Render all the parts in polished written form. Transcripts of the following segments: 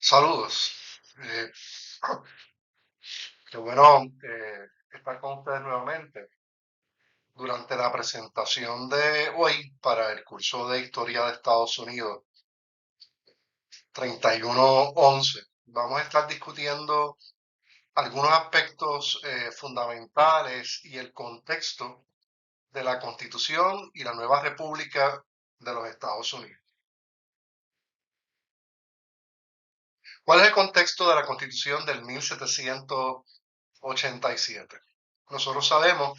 Saludos. Eh, Qué bueno estar con ustedes nuevamente durante la presentación de hoy para el curso de Historia de Estados Unidos 3111. Vamos a estar discutiendo algunos aspectos fundamentales y el contexto de la Constitución y la nueva República de los Estados Unidos. ¿Cuál es el contexto de la Constitución del 1787? Nosotros sabemos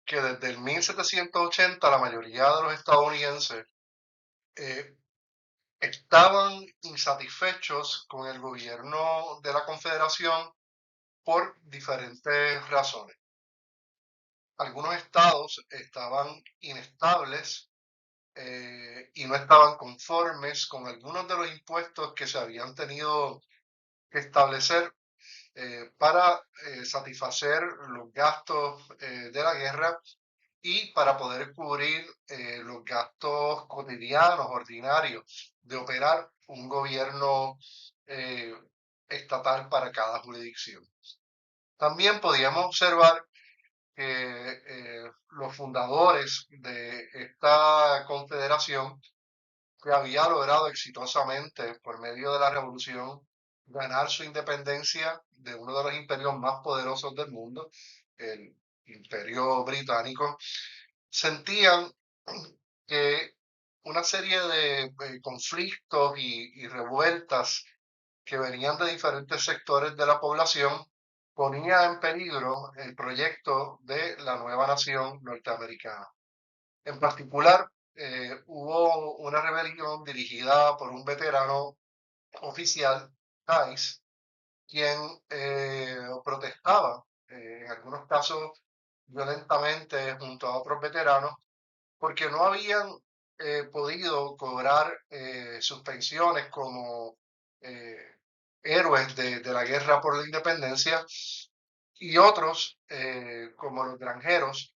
que desde el 1780 la mayoría de los estadounidenses eh, estaban insatisfechos con el gobierno de la Confederación por diferentes razones. Algunos estados estaban inestables y no estaban conformes con algunos de los impuestos que se habían tenido que establecer para satisfacer los gastos de la guerra y para poder cubrir los gastos cotidianos, ordinarios, de operar un gobierno eh, estatal para cada jurisdicción. También podíamos observar que los fundadores de esta confederación, que había logrado exitosamente por medio de la revolución ganar su independencia de uno de los imperios más poderosos del mundo, el imperio británico, sentían que una serie de conflictos y revueltas que venían de diferentes sectores de la población ponía en peligro el proyecto de la nueva nación norteamericana. En particular, hubo una rebelión dirigida por un veterano oficial, Tice, quien protestaba, en algunos casos violentamente, junto a otros veteranos, porque no habían podido cobrar sus pensiones como eh, héroes de la guerra por la independencia y otros, como los granjeros,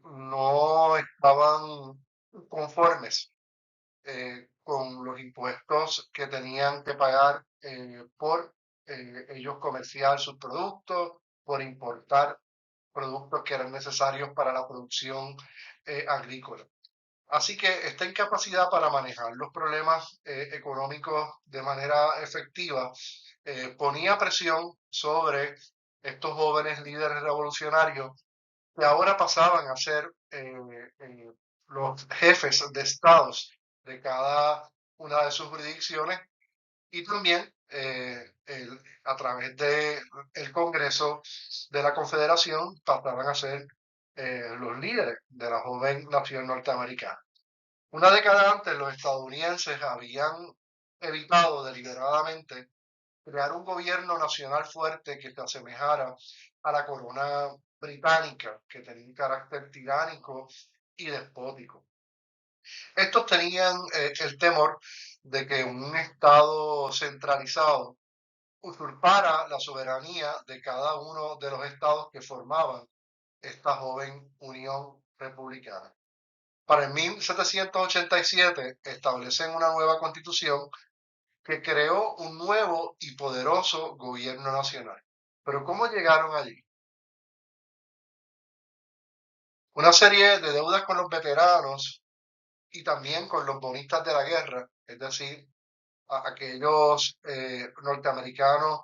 no estaban conformes con los impuestos que tenían que pagar por ellos comerciar sus productos, por importar productos que eran necesarios para la producción agrícola. Así que esta incapacidad para manejar los problemas económicos de manera efectiva ponía presión sobre estos jóvenes líderes revolucionarios que ahora pasaban a ser los jefes de estados de cada una de sus jurisdicciones y también a través de el Congreso de la Confederación pasaban a ser los líderes de la joven nación norteamericana. Una década antes, los estadounidenses habían evitado deliberadamente crear un gobierno nacional fuerte que se asemejara a la corona británica, que tenía un carácter tiránico y despótico. Estos tenían el temor de que un Estado centralizado usurpara la soberanía de cada uno de los estados que formaban esta joven Unión Republicana. Para el 1787 establecen una nueva constitución que creó un nuevo y poderoso gobierno nacional. Pero ¿cómo llegaron allí? Una serie de deudas con los veteranos y también con los bonistas de la guerra, es decir, aquellos norteamericanos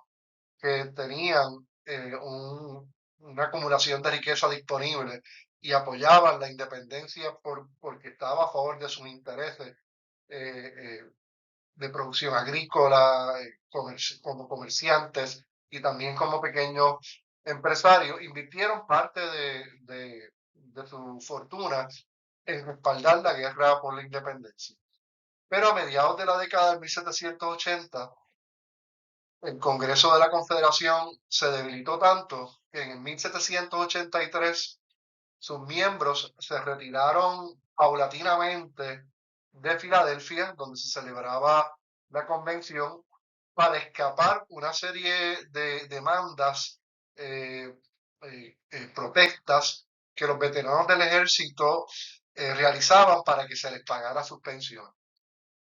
que tenían una acumulación de riqueza disponible y apoyaban la independencia porque estaba a favor de sus intereses de producción agrícola, como comerciantes y también como pequeños empresarios, invirtieron parte de su fortuna en respaldar la guerra por la independencia. Pero a mediados de la década de 1780, el Congreso de la Confederación se debilitó tanto que en 1783 sus miembros se retiraron paulatinamente de Filadelfia, donde se celebraba la convención, para escapar una serie de demandas, eh, protestas que los veteranos del ejército realizaban para que se les pagara sus pensiones.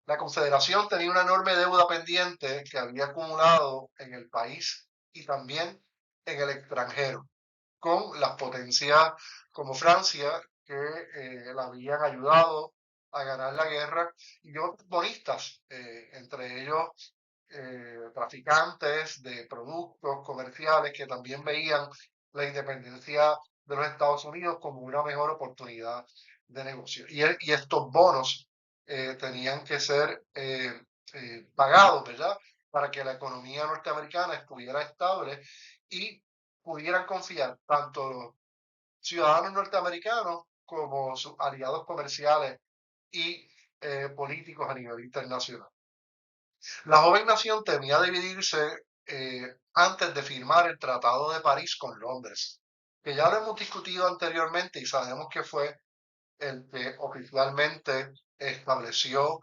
La Confederación tenía una enorme deuda pendiente que había acumulado en el país y también en el extranjero, con las potencias como Francia, que la habían ayudado a ganar la guerra, y otros bonistas, entre ellos traficantes de productos comerciales que también veían la independencia de los Estados Unidos como una mejor oportunidad de negocio. Y estos bonos tenían que ser pagados, ¿verdad? Para que la economía norteamericana estuviera estable y pudieran confiar tanto los ciudadanos norteamericanos como sus aliados comerciales y políticos a nivel internacional. La joven nación temía dividirse antes de firmar el Tratado de París con Londres, que ya lo hemos discutido anteriormente y sabemos que fue el que oficialmente estableció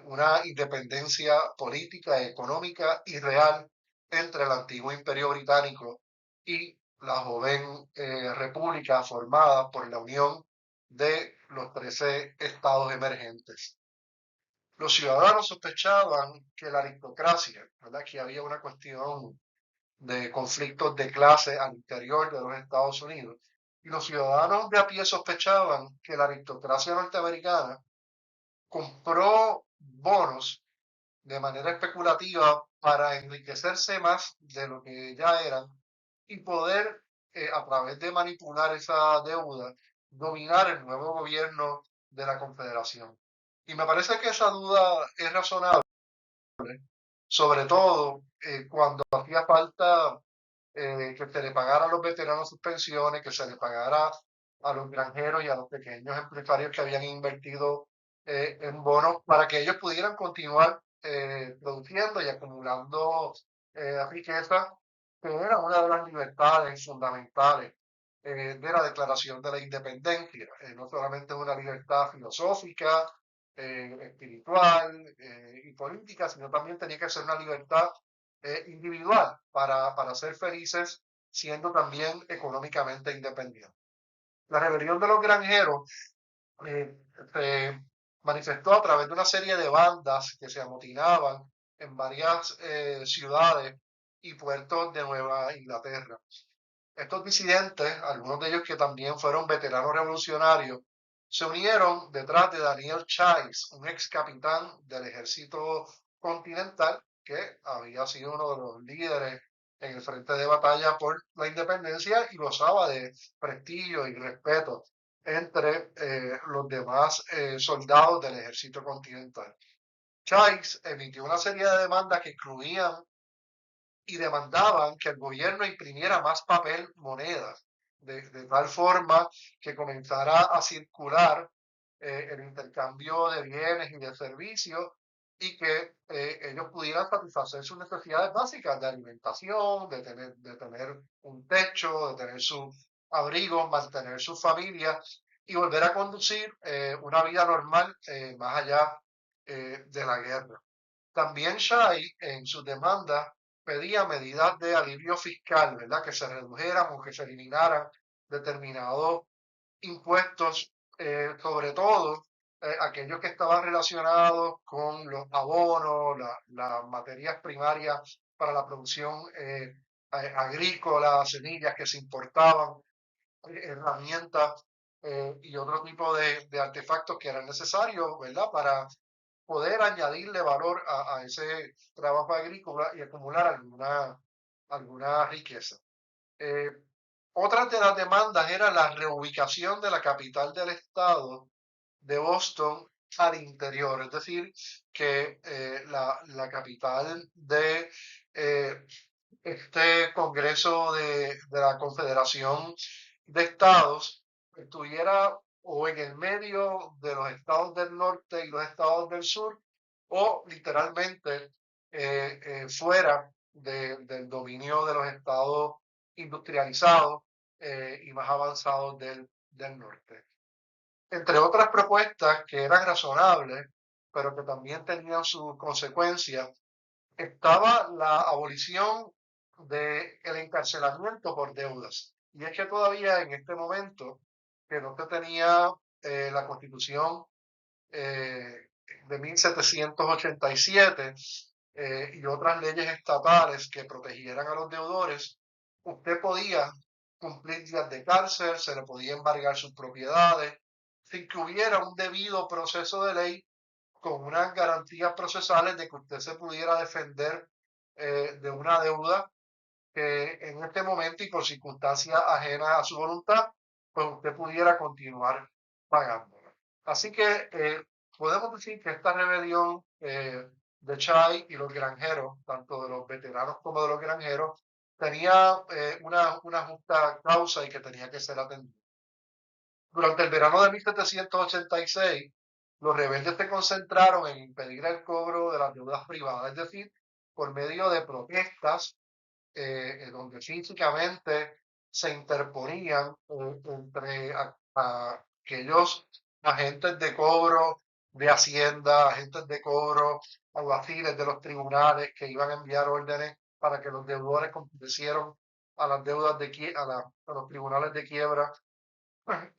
una independencia política, económica y real entre el antiguo imperio británico y la joven república formada por la unión de los 13 estados emergentes. Los ciudadanos sospechaban que la aristocracia, ¿verdad? Que había una cuestión de conflictos de clase al interior de los Estados Unidos. Y los ciudadanos de a pie sospechaban que la aristocracia norteamericana compró bonos de manera especulativa para enriquecerse más de lo que ya eran y poder, a través de manipular esa deuda, dominar el nuevo gobierno de la Confederación. Y me parece que esa duda es razonable, sobre todo cuando hacía falta que se le pagara a los veteranos sus pensiones, que se le pagara a los granjeros y a los pequeños empresarios que habían invertido en bonos para que ellos pudieran continuar produciendo y acumulando riqueza, que era una de las libertades fundamentales de la Declaración de la Independencia. No solamente es una libertad filosófica, espiritual y política, sino también tenía que ser una libertad individual para ser felices siendo también económicamente independientes. La rebelión de los granjeros eh, se manifestó a través de una serie de bandas que se amotinaban en varias ciudades y puertos de Nueva Inglaterra. Estos disidentes, algunos de ellos que también fueron veteranos revolucionarios, se unieron detrás de Daniel Chase, un ex capitán del ejército continental que había sido uno de los líderes en el frente de batalla por la independencia y gozaba de prestigio y respeto entre los demás soldados del ejército continental. Chase emitió una serie de demandas que incluían y demandaban que el gobierno imprimiera más papel moneda, de tal forma que comenzara a circular el intercambio de bienes y de servicios y que ellos pudieran satisfacer sus necesidades básicas de alimentación, de tener un techo, de tener su abrigo, mantener su familia y volver a conducir una vida normal más allá de la guerra. También Shai en sus demandas pedía medidas de alivio fiscal, ¿verdad? Que se redujeran o que se eliminaran determinados impuestos, sobre todo aquellos que estaban relacionados con los abonos, las materias primarias para la producción agrícola, semillas que se importaban, herramientas y otro tipo de artefactos que eran necesarios, ¿verdad? Para poder añadirle valor a ese trabajo agrícola y acumular alguna riqueza. Eh, Otras de las demandas era la reubicación de la capital del estado de Boston al interior, es decir, que la capital de este Congreso de la Confederación de Estados estuviera o en el medio de los estados del norte y los estados del sur, o literalmente fuera del dominio de los estados industrializados y más avanzados del norte. Entre otras propuestas que eran razonables, pero que también tenían sus consecuencias, estaba la abolición del encarcelamiento por deudas. Y es que todavía en este momento, que no se tenía la constitución eh, de 1787 y otras leyes estatales que protegieran a los deudores, usted podía cumplir días de cárcel, se le podía embargar sus propiedades, sin que hubiera un debido proceso de ley con unas garantías procesales de que usted se pudiera defender de una deuda que en este momento y por circunstancias ajenas a su voluntad, pues usted pudiera continuar pagándola. Así que podemos decir que esta rebelión de Chai y los granjeros, tanto de los veteranos como de los granjeros, tenía una justa causa y que tenía que ser atendida. Durante el verano de 1786, los rebeldes se concentraron en impedir el cobro de las deudas privadas, es decir, por medio de protestas donde físicamente se interponían entre aquellos agentes de cobro de Hacienda, agentes de cobro, alguaciles de los tribunales que iban a enviar órdenes para que los deudores comparecieran a las deudas a los tribunales de quiebra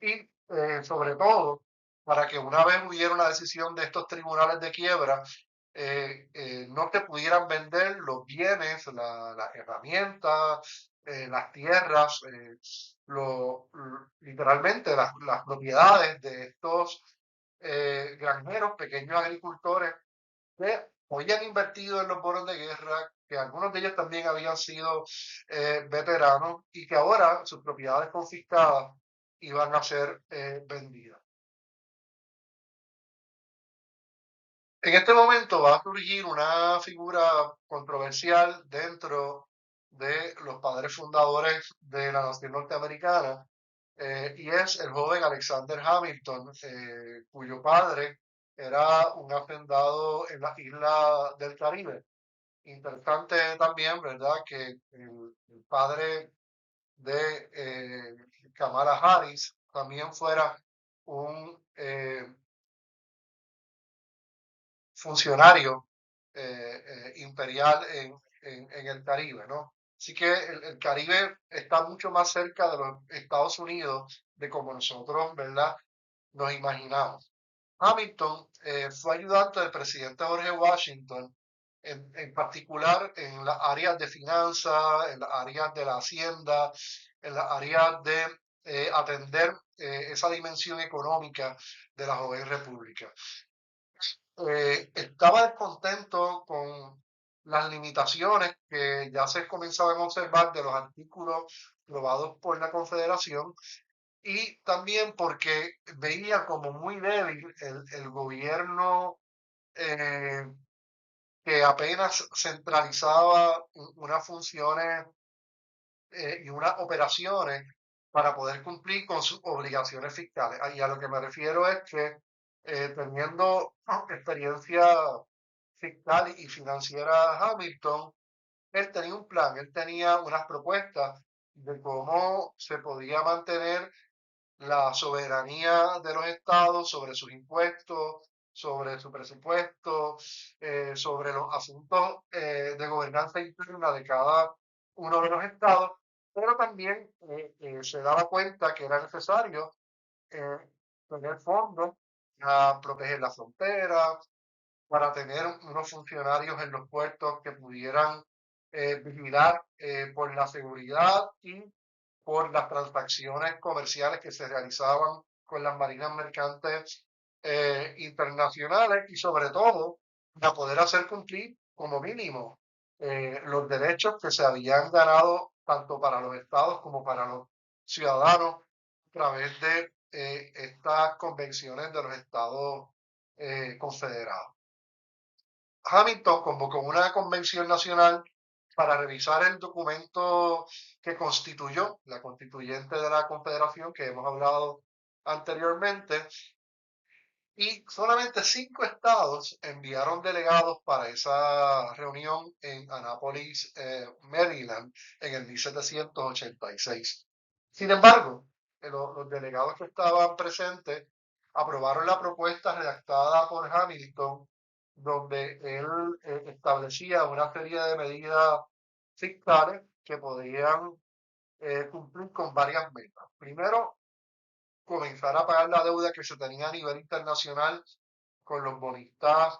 y sobre todo para que una vez hubiera una decisión de estos tribunales de quiebra, no te pudieran vender los bienes, las herramientas, las tierras, literalmente las propiedades de estos granjeros, pequeños agricultores que habían invertido en los bonos de guerra, que algunos de ellos también habían sido veteranos y que ahora sus propiedades confiscadas iban a ser vendidas. En este momento va a surgir una figura controversial dentro de los padres fundadores de la nación norteamericana, y es el joven Alexander Hamilton, cuyo padre era un hacendado en las islas del Caribe. Interesante también, ¿verdad?, que el padre de Kamala Harris también fuera un funcionario imperial en el Caribe, ¿no? Así que el Caribe está mucho más cerca de los Estados Unidos de como nosotros, ¿verdad?, nos imaginamos. Hamilton fue ayudante del presidente George Washington, en particular en las áreas de finanzas, en las áreas de la hacienda, en las áreas de atender esa dimensión económica de la joven república. Estaba descontento con las limitaciones que ya se comenzaban a observar de los artículos aprobados por la Confederación y también porque veía como muy débil el gobierno eh, que apenas centralizaba unas funciones y unas operaciones para poder cumplir con sus obligaciones fiscales. Y a lo que me refiero es que teniendo experiencia fiscal y financiera Hamilton, él tenía un plan, él tenía unas propuestas de cómo se podía mantener la soberanía de los estados sobre sus impuestos, sobre su presupuesto, sobre los asuntos de gobernanza interna de cada uno de los estados, pero también se daba cuenta que era necesario eh, tener fondos para proteger la frontera, para tener unos funcionarios en los puertos que pudieran vigilar por la seguridad y por las transacciones comerciales que se realizaban con las marinas mercantes internacionales y sobre todo para poder hacer cumplir como mínimo los derechos que se habían ganado tanto para los estados como para los ciudadanos a través de estas convenciones de los estados confederados. Hamilton convocó una convención nacional para revisar el documento que constituyó la constituyente de la Confederación que hemos hablado anteriormente, y solamente 5 estados enviaron delegados para esa reunión en Annapolis, Maryland, en el 1786. Sin embargo, los delegados que estaban presentes aprobaron la propuesta redactada por Hamilton, donde él establecía una serie de medidas fiscales que podían cumplir con varias metas. Primero, comenzar a pagar la deuda que se tenía a nivel internacional con los bonistas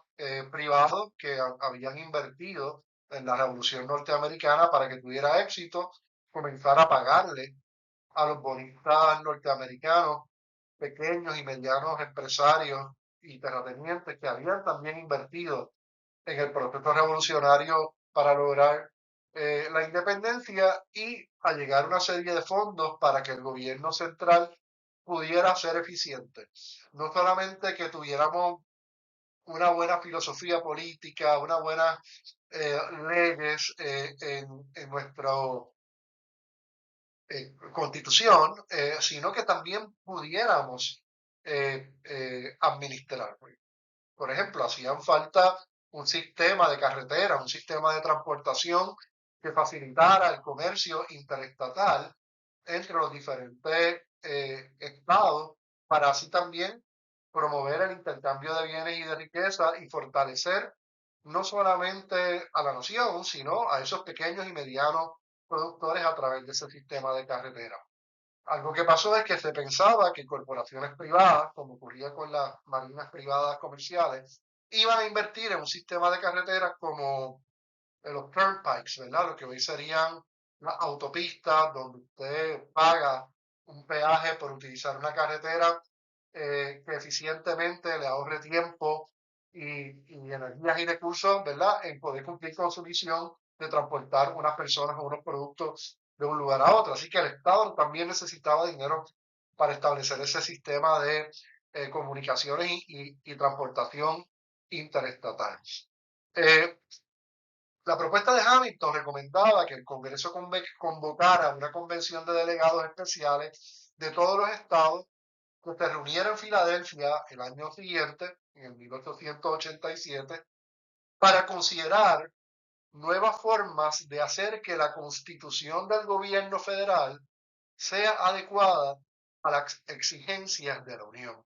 privados que habían invertido en la Revolución Norteamericana para que tuviera éxito, comenzar a pagarle a los bonistas norteamericanos, pequeños y medianos empresarios y terratenientes que habían también invertido en el proceso revolucionario para lograr la independencia y a llegar a una serie de fondos para que el gobierno central pudiera ser eficiente. No solamente que tuviéramos una buena filosofía política, unas buenas leyes en nuestra constitución, sino que también pudiéramos administrar. Por ejemplo, hacían falta un sistema de carretera, un sistema de transportación que facilitara el comercio interestatal entre los diferentes estados para así también promover el intercambio de bienes y de riqueza y fortalecer no solamente a la nación, sino a esos pequeños y medianos productores a través de ese sistema de carretera. Algo que pasó es que se pensaba que corporaciones privadas, como ocurría con las marinas privadas comerciales, iban a invertir en un sistema de carreteras como los turnpikes, ¿verdad? Lo que hoy serían las autopistas, donde usted paga un peaje por utilizar una carretera que eficientemente le ahorre tiempo y energías y recursos, ¿verdad? En poder cumplir con su misión de transportar unas personas o unos productos de un lugar a otro. Así que el Estado también necesitaba dinero para establecer ese sistema de comunicaciones y transportación interestatal. Eh, la propuesta de Hamilton recomendaba que el Congreso convocara una convención de delegados especiales de todos los estados que se reuniera en Filadelfia el año siguiente, en el 1887, para considerar nuevas formas de hacer que la constitución del gobierno federal sea adecuada a las exigencias de la Unión.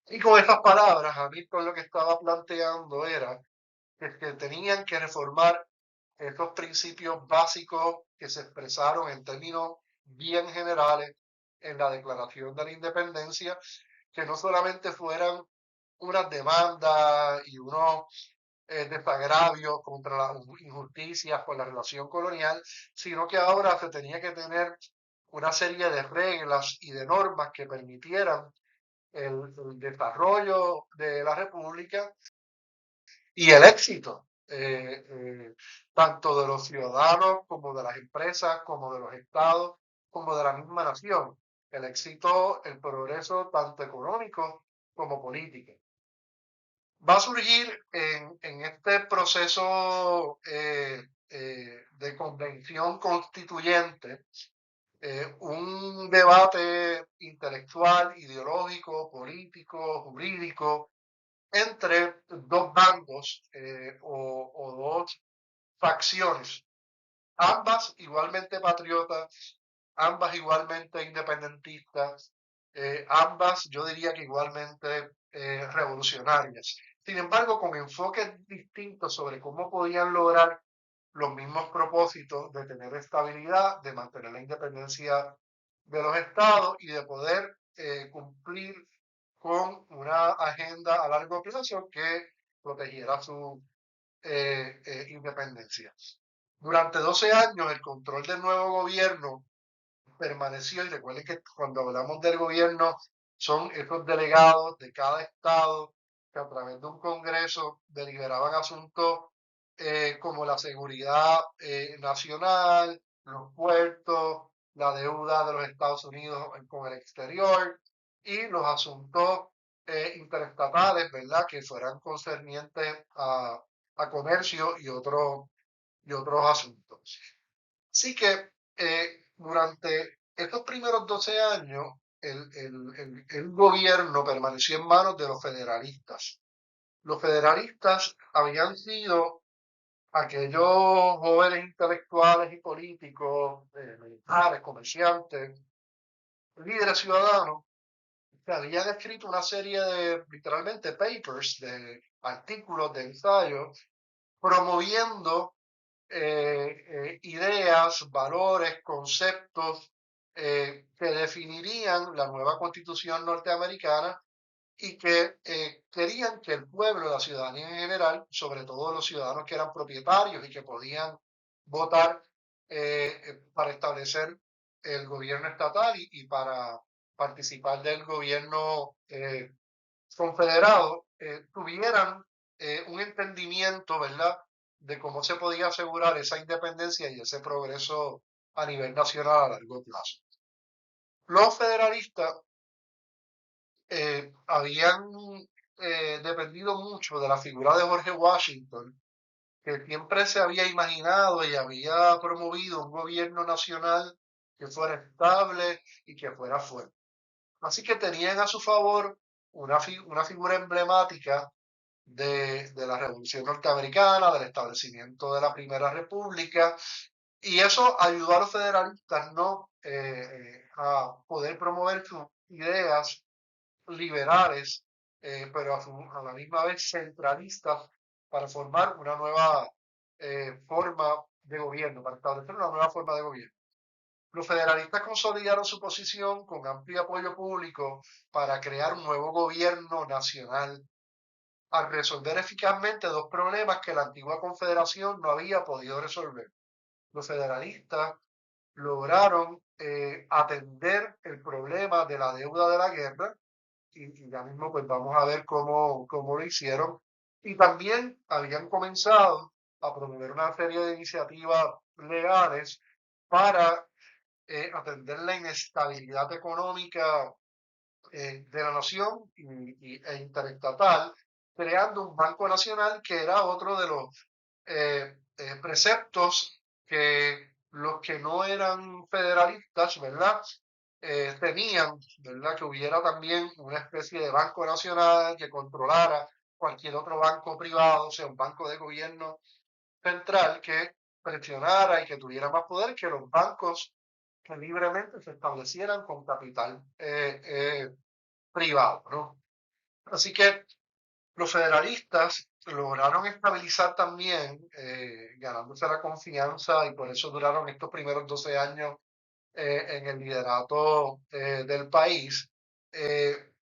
Y con estas palabras, Hamilton lo que estaba planteando era que tenían que reformar estos principios básicos que se expresaron en términos bien generales en la Declaración de la Independencia, que no solamente fueran unas demandas y unos desagravios contra las injusticias con la relación colonial, sino que ahora se tenía que tener una serie de reglas y de normas que permitieran el desarrollo de la República y el éxito, tanto de los ciudadanos como de las empresas, como de los estados, como de la misma nación. El éxito, el progreso tanto económico como político. Va a surgir en este proceso de convención constituyente un debate intelectual, ideológico, político, jurídico, entre dos bandos o dos facciones, ambas igualmente patriotas, ambas igualmente independentistas, ambas yo diría que igualmente revolucionarias. Sin embargo, con enfoques distintos sobre cómo podían lograr los mismos propósitos de tener estabilidad, de mantener la independencia de los estados y de poder cumplir con una agenda a largo plazo que protegiera su independencia. Durante 12 años el control del nuevo gobierno permaneció, y recuerden que cuando hablamos del gobierno son esos delegados de cada estado que a través de un congreso deliberaban asuntos como la seguridad nacional, los puertos, la deuda de los Estados Unidos con el exterior y los asuntos interestatales, ¿verdad? Que fueran concernientes a comercio y otros asuntos. Así que durante estos primeros 12 años, el gobierno permaneció en manos de los federalistas. Los federalistas habían sido aquellos jóvenes intelectuales y políticos, militares, comerciantes, líderes ciudadanos, que habían escrito una serie de, literalmente, papers, de artículos, de ensayos, promoviendo ideas, valores, conceptos que definirían la nueva constitución norteamericana y que querían que el pueblo, la ciudadanía en general, sobre todo los ciudadanos que eran propietarios y que podían votar para establecer el gobierno estatal y para participar del gobierno confederado, tuvieran un entendimiento, ¿verdad?, de cómo se podía asegurar esa independencia y ese progreso a nivel nacional a largo plazo. Los federalistas habían dependido mucho de la figura de Jorge Washington, que siempre se había imaginado y había promovido un gobierno nacional que fuera estable y que fuera fuerte. Así que tenían a su favor una figura emblemática de la Revolución Norteamericana, del establecimiento de la Primera República, y eso ayudó a los federalistas, ¿no?, a poder promover sus ideas liberales, pero a la misma vez centralistas, para formar una nueva forma de gobierno, para establecer una nueva forma de gobierno. Los federalistas consolidaron su posición con amplio apoyo público para crear un nuevo gobierno nacional, al resolver eficazmente dos problemas que la antigua confederación no había podido resolver. Los federalistas lograron atender el problema de la deuda de la guerra, y ya mismo pues vamos a ver cómo lo hicieron. Y también habían comenzado a promover una serie de iniciativas legales para atender la inestabilidad económica de la nación e interestatal, creando un Banco Nacional que era otro de los preceptos que los que no eran federalistas, ¿verdad?, tenían, ¿verdad?, que hubiera también una especie de banco nacional que controlara cualquier otro banco privado, o sea, un banco de gobierno central que presionara y que tuviera más poder que los bancos que libremente se establecieran con capital privado, ¿no? Así que los federalistas lograron estabilizar también, ganándose la confianza, y por eso duraron estos primeros 12 años en el liderato del país, eh,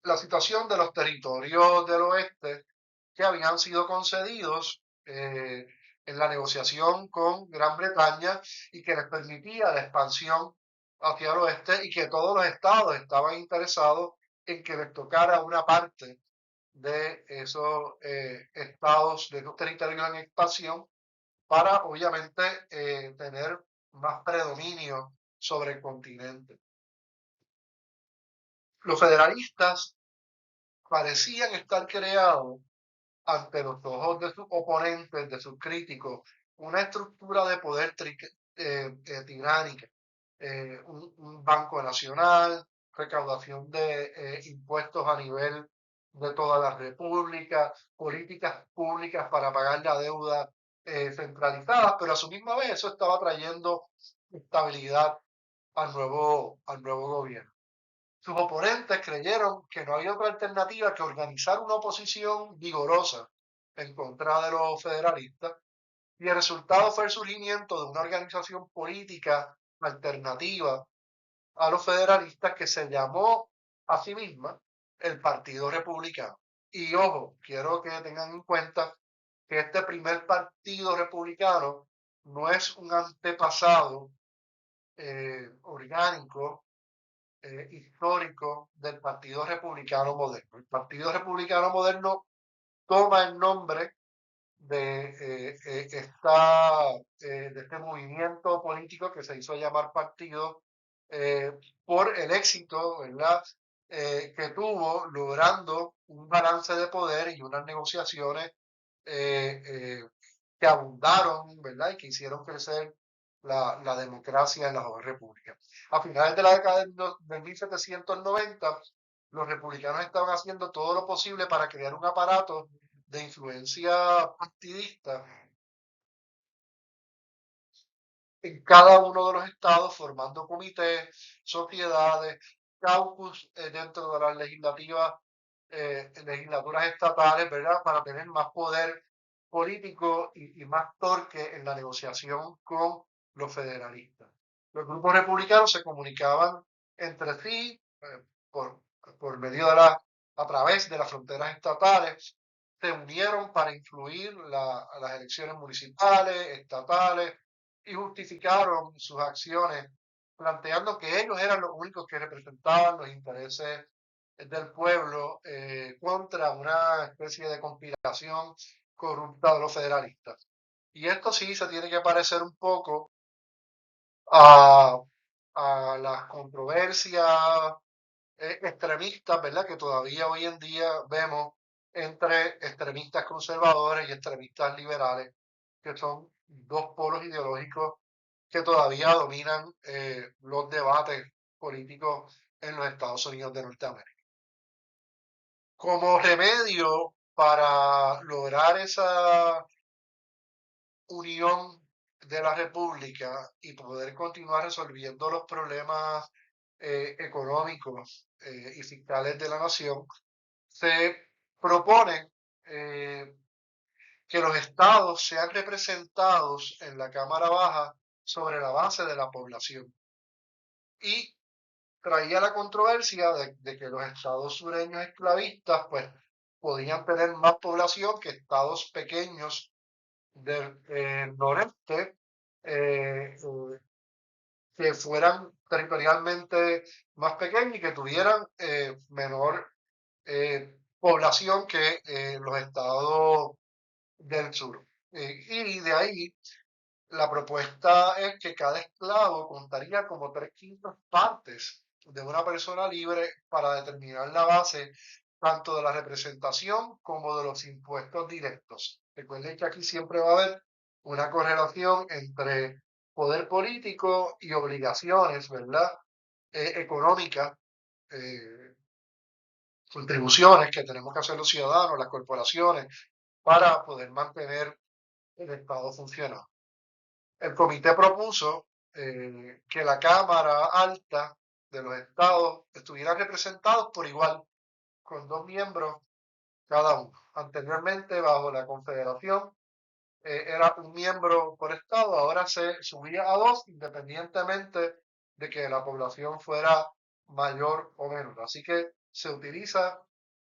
la situación de los territorios del oeste que habían sido concedidos en la negociación con Gran Bretaña y que les permitía la expansión hacia el oeste, y que todos los estados estaban interesados en que les tocara una parte de esos estados, de esos territorios en expansión, para obviamente tener más predominio sobre el continente. Los federalistas parecían estar creados, ante los ojos de sus oponentes, de sus críticos, una estructura de poder tiránica, un banco nacional, recaudación de impuestos a nivel de toda la república, políticas públicas para pagar la deuda centralizada, pero a su misma vez eso estaba trayendo estabilidad al nuevo gobierno. Sus oponentes creyeron que no había otra alternativa que organizar una oposición vigorosa en contra de los federalistas, y el resultado fue el surgimiento de una organización política alternativa a los federalistas que se llamó a sí misma el Partido Republicano. Y ojo, quiero que tengan en cuenta que este primer partido republicano no es un antepasado orgánico histórico del Partido Republicano Moderno. El Partido Republicano Moderno toma el nombre de este movimiento político que se hizo llamar partido eh, por el éxito, ¿verdad?, que tuvo logrando un balance de poder y unas negociaciones eh, eh, que abundaron, ¿verdad?, y que hicieron crecer la democracia en la joven república. A finales de la década de 1790, los republicanos estaban haciendo todo lo posible para crear un aparato de influencia partidista en cada uno de los estados, formando comités, sociedades, caucus dentro de las legislaturas estatales, ¿verdad?, para tener más poder político y más torque en la negociación con los federalistas. Los grupos republicanos se comunicaban entre sí por por medio a través de las fronteras estatales, se unieron para influir las elecciones municipales, estatales, y justificaron sus acciones, planteando que ellos eran los únicos que representaban los intereses del pueblo contra una especie de conspiración corrupta de los federalistas. Y esto sí se tiene que parecer un poco a, a las controversias extremistas, ¿verdad? Que todavía hoy en día vemos entre extremistas conservadores y extremistas liberales, que son dos polos ideológicos que todavía dominan los debates políticos en los Estados Unidos de Norteamérica. Como remedio para lograr esa unión de la República y poder continuar resolviendo los problemas económicos y fiscales de la nación, se propone eh, que los estados sean representados en la Cámara Baja sobre la base de la población. Y traía la controversia de que los estados sureños esclavistas pues podían tener más población que estados pequeños del noreste eh, que fueran territorialmente más pequeños y que tuvieran menor población que los estados del sur. Y de ahí la propuesta es que cada esclavo contaría como tres quintas partes de una persona libre para determinar la base tanto de la representación como de los impuestos directos. Recuerden que aquí siempre va a haber una correlación entre poder político y obligaciones, ¿verdad? Económicas, eh, contribuciones que tenemos que hacer los ciudadanos, las corporaciones, para poder mantener el Estado funcionando. El comité propuso que la Cámara Alta de los estados estuviera representados por igual, con dos miembros cada uno. Anteriormente, bajo la Confederación, era un miembro por estado, ahora se subía a dos, independientemente de que la población fuera mayor o menor. Así que se utiliza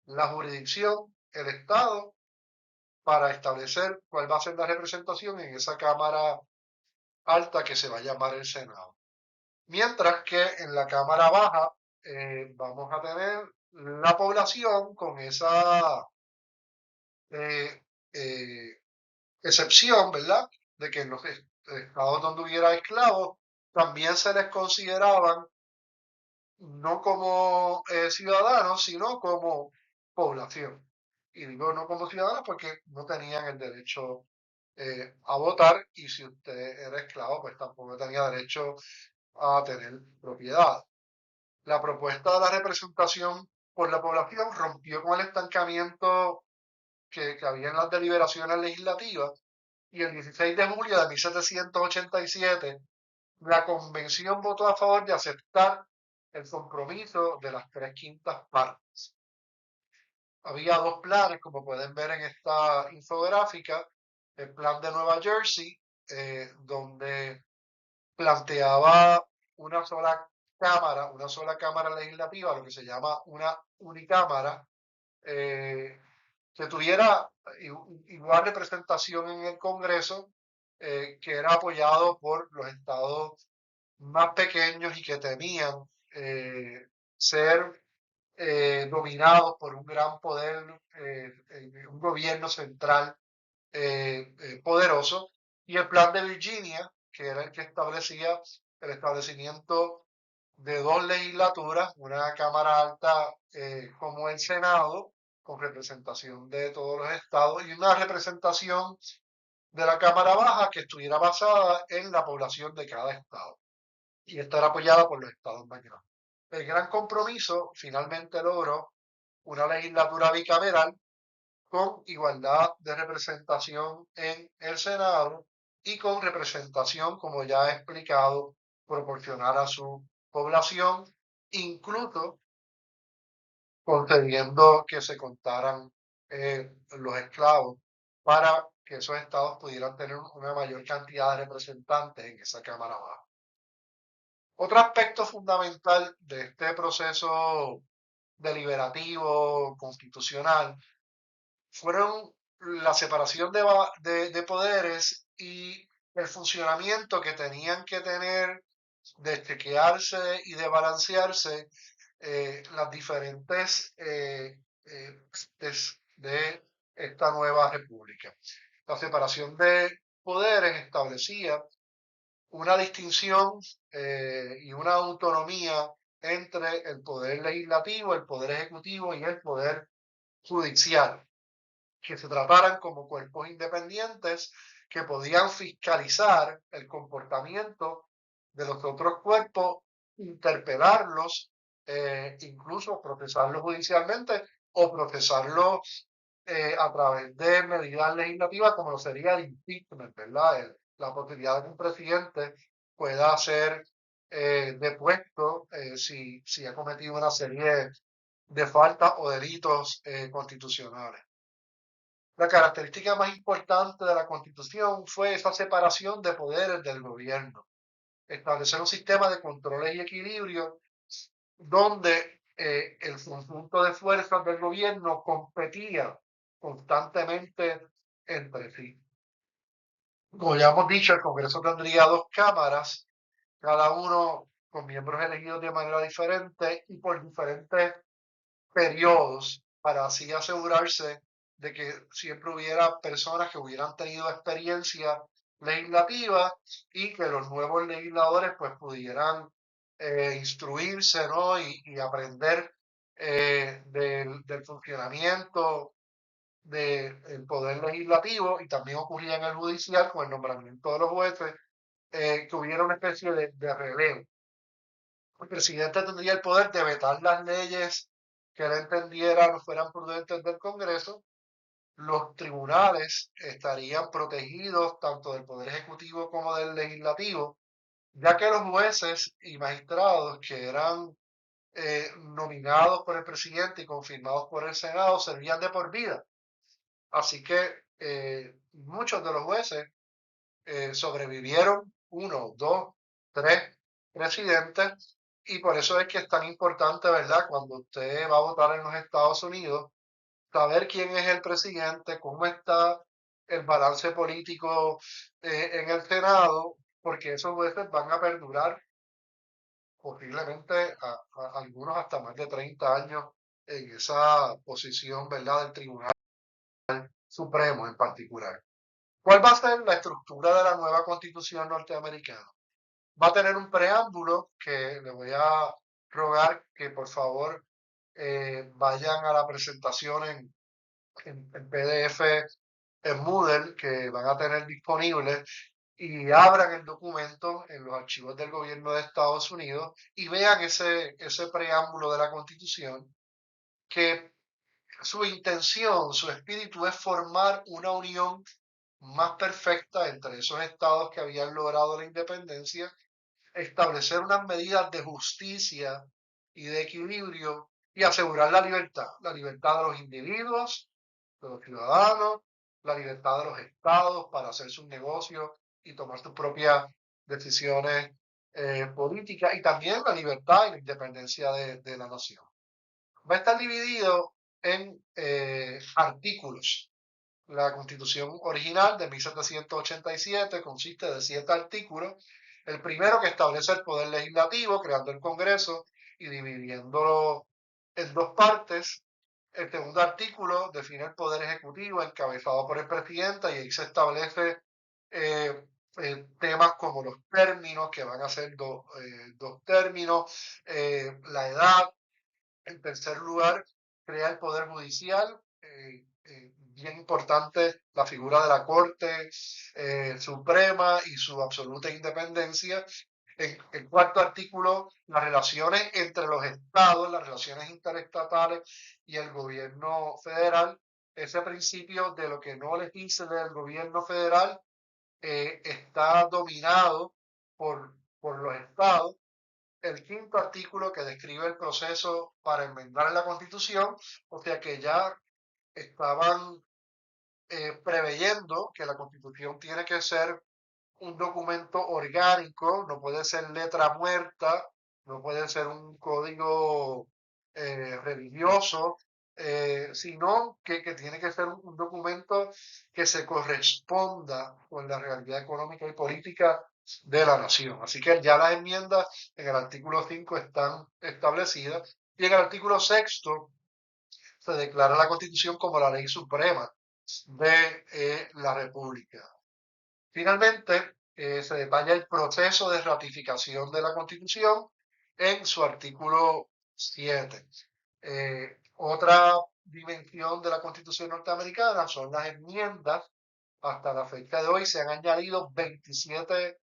la jurisdicción, el estado, para establecer cuál va a ser la representación en esa Cámara Alta que se va a llamar el Senado. Mientras que en la Cámara Baja vamos a tener la población con esa eh, eh, excepción, ¿verdad? De que en los estados donde hubiera esclavos también se les consideraban no como ciudadanos, sino como población. Y digo no como ciudadanos porque no tenían el derecho a votar y si usted era esclavo, pues tampoco tenía derecho a tener propiedad. La propuesta de la representación por la población rompió con el estancamiento que había en las deliberaciones legislativas y el 16 de julio de 1787 la convención votó a favor de aceptar el compromiso de las tres quintas partes. Había dos planes, como pueden ver en esta infográfica, el plan de Nueva Jersey, donde planteaba una sola cámara legislativa, lo que se llama una unicámara, eh, que tuviera igual representación en el Congreso, que era apoyado por los estados más pequeños y que temían ser dominados por un gran poder, un gobierno central poderoso, y el plan de Virginia, que era el que establecía el establecimiento de dos legislaturas, una Cámara Alta como el Senado, con representación de todos los estados, y una representación de la Cámara Baja que estuviera basada en la población de cada estado. Y esta era apoyada por los estados más grandes. El gran compromiso finalmente logró una legislatura bicameral con igualdad de representación en el Senado y con representación, como ya he explicado, proporcional a su población, incluso concediendo que se contaran los esclavos para que esos estados pudieran tener una mayor cantidad de representantes en esa Cámara Baja. Otro aspecto fundamental de este proceso deliberativo, constitucional, fueron la separación de poderes y el funcionamiento que tenían que tener de chequearse y de balancearse las diferentes de esta nueva república. La separación de poderes establecía una distinción y una autonomía entre el poder legislativo, el poder ejecutivo y el poder judicial, que se trataran como cuerpos independientes que podían fiscalizar el comportamiento de los otros cuerpos, interpelarlos, incluso procesarlos judicialmente o procesarlos a través de medidas legislativas como lo sería el impeachment, ¿verdad? La posibilidad de que un presidente pueda ser depuesto si ha cometido una serie de faltas o delitos constitucionales. La característica más importante de la Constitución fue esa separación de poderes del gobierno, establecer un sistema de controles y equilibrio donde el conjunto de fuerzas del gobierno competía constantemente entre sí. Como ya hemos dicho, el Congreso tendría dos cámaras, cada uno con miembros elegidos de manera diferente y por diferentes periodos, para así asegurarse de que siempre hubiera personas que hubieran tenido experiencia legislativa y que los nuevos legisladores pues pudieran instruirse, ¿no? y aprender del funcionamiento del poder legislativo, y también ocurría en el judicial con el nombramiento de los jueces, que hubiera una especie de relevo. El presidente tendría el poder de vetar las leyes que él entendiera no fueran prudentes del Congreso. Los tribunales estarían protegidos tanto del Poder Ejecutivo como del Legislativo, ya que los jueces y magistrados que eran nominados por el presidente y confirmados por el Senado servían de por vida. Así que muchos de los jueces sobrevivieron uno, dos, tres presidentes, y por eso es que es tan importante, ¿verdad? Cuando usted va a votar en los Estados Unidos, saber quién es el presidente, cómo está el balance político en el Senado, porque esos jueces van a perdurar posiblemente a algunos hasta más de 30 años en esa posición, ¿verdad? Del Tribunal Supremo en particular. ¿Cuál va a ser la estructura de la nueva Constitución norteamericana? Va a tener un preámbulo que le voy a rogar que por favor vayan a la presentación en PDF, en Moodle, que van a tener disponible, y abran el documento en los archivos del gobierno de Estados Unidos y vean ese preámbulo de la Constitución, que su intención, su espíritu es formar una unión más perfecta entre esos estados que habían logrado la independencia, establecer unas medidas de justicia y de equilibrio y asegurar la libertad de los individuos, de los ciudadanos, la libertad de los estados para hacer sus negocios y tomar sus propias decisiones políticas, y también la libertad y la independencia de la nación. Va a estar dividido en artículos. La Constitución original de 1787 consiste de 7 artículos. El primero, que establece el poder legislativo, creando el Congreso y dividiéndolo en dos partes. El segundo artículo define el poder ejecutivo, encabezado por el presidente, y ahí se establece temas como los términos, que van a ser dos términos, la edad. En tercer lugar, crea el Poder Judicial, bien importante la figura de la Corte Suprema y su absoluta independencia. En el cuarto artículo, las relaciones entre los estados, las relaciones interestatales y el gobierno federal. Ese principio de lo que no legisle del gobierno federal está dominado por los estados. El quinto artículo, que describe el proceso para enmendar la Constitución, o sea que ya estaban preveyendo que la Constitución tiene que ser un documento orgánico, no puede ser letra muerta, no puede ser un código religioso, sino que tiene que ser un documento que se corresponda con la realidad económica y política de la nación. Así que ya las enmiendas en el artículo 5 están establecidas y en el artículo 6 se declara la Constitución como la ley suprema de la República. Finalmente, se detalla el proceso de ratificación de la Constitución en su artículo 7. Otra dimensión de la Constitución norteamericana son las enmiendas. Hasta la fecha de hoy se han añadido 27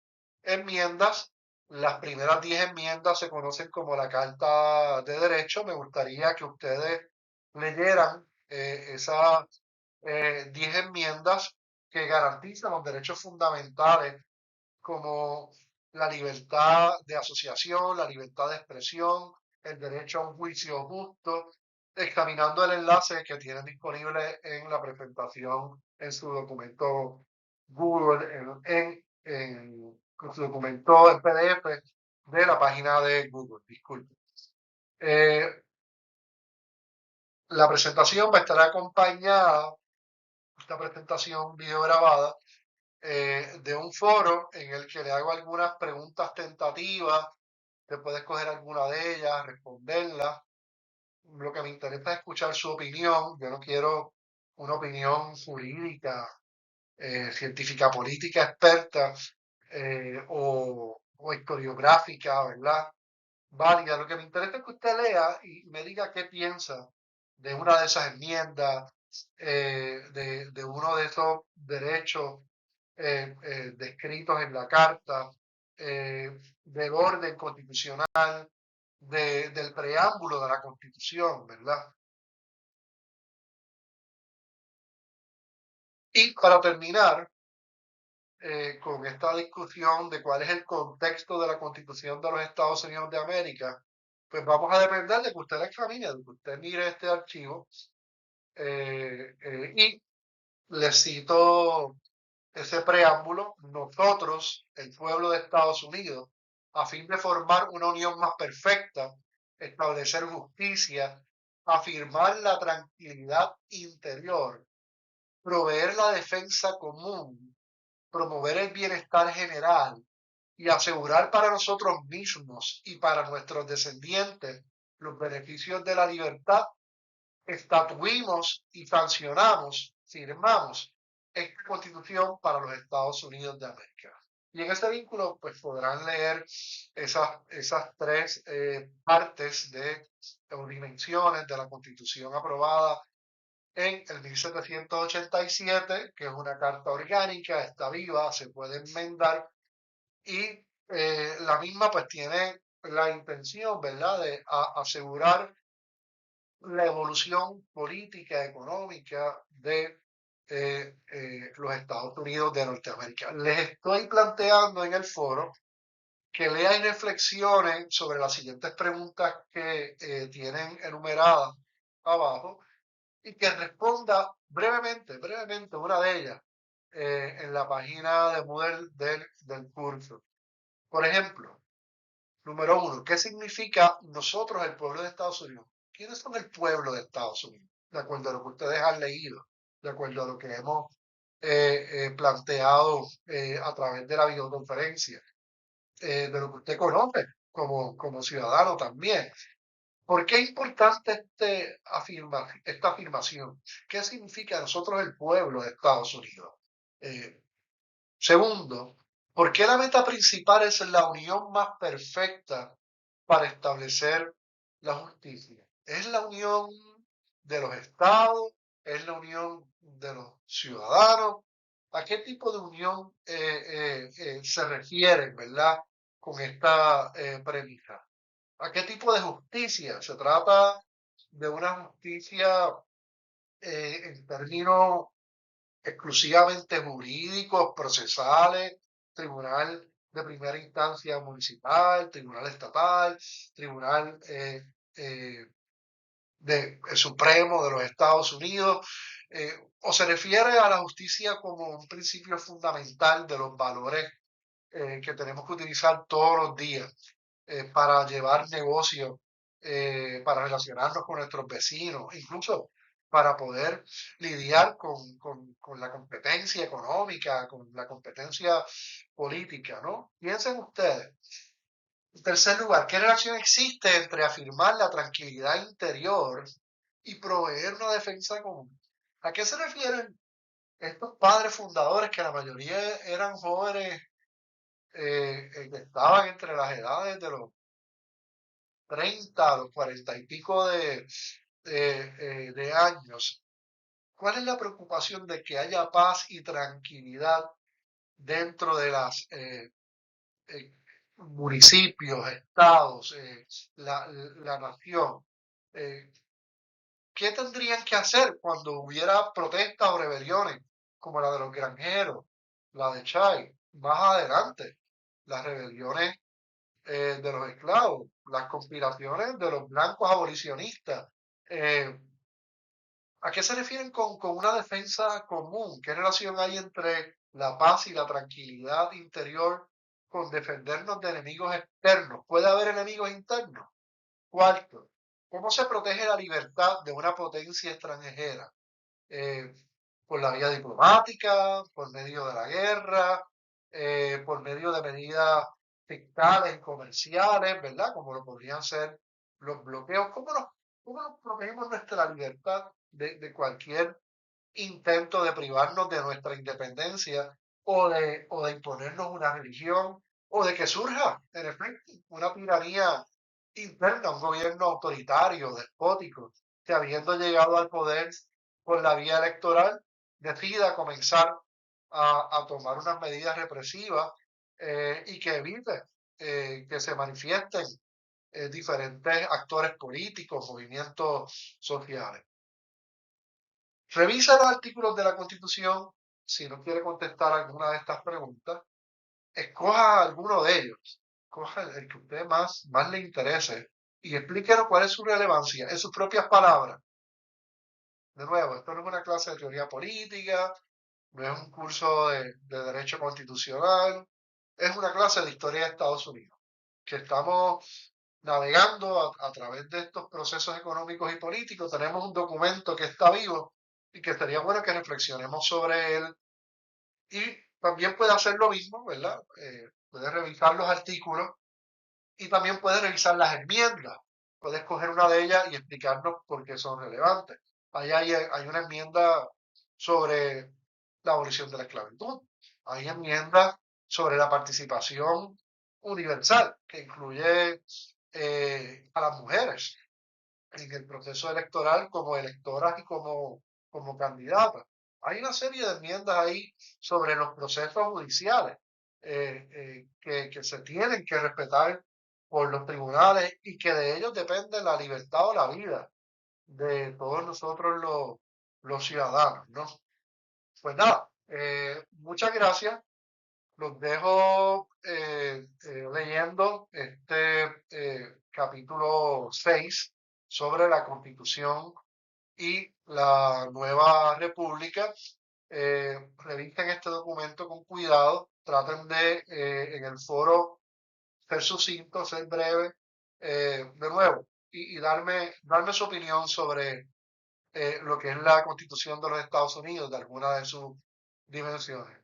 enmiendas. Las primeras 10 enmiendas se conocen como la Carta de Derecho. Me gustaría que ustedes leyeran esas 10 enmiendas que garantizan los derechos fundamentales como la libertad de asociación, la libertad de expresión, el derecho a un juicio justo, examinando el enlace que tienen disponible en la presentación en su documento Google, en su documento en PDF de la página de Google, disculpe. La presentación va a estar acompañada, esta presentación video grabada, de un foro en el que le hago algunas preguntas tentativas. Te puedes coger alguna de ellas, responderlas. Lo que me interesa es escuchar su opinión. Yo no quiero una opinión jurídica, científica, política, experta o historiográfica, ¿verdad? Válida. Lo que me interesa es que usted lea y me diga qué piensa de una de esas enmiendas, de uno de esos derechos descritos en la Carta, del orden constitucional, del preámbulo de la Constitución, ¿verdad? Y para terminar con esta discusión de cuál es el contexto de la Constitución de los Estados Unidos de América, pues vamos a depender de que usted la examine, de que usted mire este archivo y le cito ese preámbulo: nosotros, el pueblo de Estados Unidos, a fin de formar una unión más perfecta, establecer justicia, afirmar la tranquilidad interior, proveer la defensa común, promover el bienestar general y asegurar para nosotros mismos y para nuestros descendientes los beneficios de la libertad, estatuimos y sancionamos, firmamos esta Constitución para los Estados Unidos de América. Y en este vínculo, pues podrán leer esas tres partes o dimensiones de la Constitución aprobada en el 1787, que es una carta orgánica, está viva, se puede enmendar y la misma pues tiene la intención, ¿verdad?, de asegurar la evolución política, económica de los Estados Unidos de Norteamérica. Les estoy planteando en el foro que lean y reflexionen sobre las siguientes preguntas que tienen enumeradas abajo y que responda brevemente una de ellas en la página de Moodle del curso. Por ejemplo, número 1, ¿qué significa nosotros, el pueblo de Estados Unidos? ¿Quiénes son el pueblo de Estados Unidos? De acuerdo a lo que ustedes han leído, de acuerdo a lo que hemos planteado a través de la videoconferencia, de lo que usted conoce como ciudadano también. ¿Por qué es importante esta afirmación? ¿Qué significa nosotros, el pueblo de Estados Unidos? Eh, Segundo, ¿por qué la meta principal es la unión más perfecta para establecer la justicia? ¿Es la unión de los estados? ¿Es la unión de los ciudadanos? ¿A qué tipo de unión se refieren, verdad, con esta premisa? ¿A qué tipo de justicia? ¿Se trata de una justicia en términos exclusivamente jurídicos, procesales, tribunal de primera instancia municipal, tribunal estatal, tribunal supremo de los Estados Unidos, o se refiere a la justicia como un principio fundamental de los valores que tenemos que utilizar todos los días para llevar negocios para relacionarnos con nuestros vecinos, incluso para poder lidiar con la competencia económica, con la competencia política, ¿no? Piensen ustedes. En tercer lugar, ¿qué relación existe entre afirmar la tranquilidad interior y proveer una defensa común? ¿A qué se refieren estos padres fundadores que la mayoría eran jóvenes que estaban entre las edades de los 30 a los 40 y pico de años? ¿Cuál es la preocupación de que haya paz y tranquilidad dentro de las eh, municipios, estados, la nación? Eh, ¿Qué tendrían que hacer cuando hubiera protestas o rebeliones como la de los granjeros, la de Chay, más adelante, las rebeliones de los esclavos, las conspiraciones de los blancos abolicionistas? Eh, ¿A qué se refieren con una defensa común? ¿Qué relación hay entre la paz y la tranquilidad interior con defendernos de enemigos externos? ¿Puede haber enemigos internos? Cuarto, ¿cómo se protege la libertad de una potencia extranjera? Eh, por la vía diplomática, por medio de la guerra, por medio de medidas fiscales y comerciales, ¿verdad? Como lo podrían ser los bloqueos. Cómo nos protegemos nuestra libertad de cualquier intento de privarnos de nuestra independencia o de imponernos una religión o de que surja, en efecto, una tiranía interna, un gobierno autoritario, despótico, que habiendo llegado al poder por la vía electoral, decida comenzar a tomar unas medidas represivas y que evite que se manifiesten diferentes actores políticos, movimientos sociales. Revisa los artículos de la Constitución. Si no quiere contestar alguna de estas preguntas, escoja alguno de ellos. Escoja el que a usted más le interese y explíquenos cuál es su relevancia en sus propias palabras. De nuevo, esto no es una clase de teoría política, no es un curso de derecho constitucional, es una clase de historia de Estados Unidos, que estamos navegando a través de estos procesos económicos y políticos. Tenemos un documento que está vivo y que sería bueno que reflexionemos sobre él. Y también puede hacer lo mismo, ¿verdad? Puede revisar los artículos y también puede revisar las enmiendas. Puede escoger una de ellas y explicarnos por qué son relevantes. Ahí hay una enmienda sobre la abolición de la esclavitud. Hay enmiendas sobre la participación universal, que incluye a las mujeres en el proceso electoral como electoras y como candidatas. Hay una serie de enmiendas ahí sobre los procesos judiciales que se tienen que respetar por los tribunales y que de ellos depende la libertad o la vida de todos nosotros los ciudadanos, ¿no? Pues nada, muchas gracias. Los dejo leyendo este capítulo 6 sobre la Constitución y la nueva república. Revisen este documento con cuidado, traten en el foro ser sucinto, ser breve, de nuevo, y darme su opinión sobre lo que es la Constitución de los Estados Unidos, de alguna de sus dimensiones.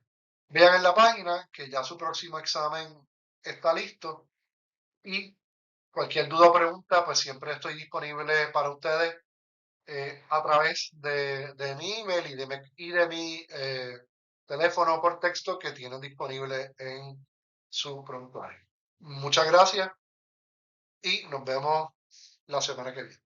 Vean en la página que ya su próximo examen está listo y cualquier duda o pregunta, pues siempre estoy disponible para ustedes a través de mi email y de mi teléfono por texto que tienen disponible en su prontuario. Muchas gracias y nos vemos la semana que viene.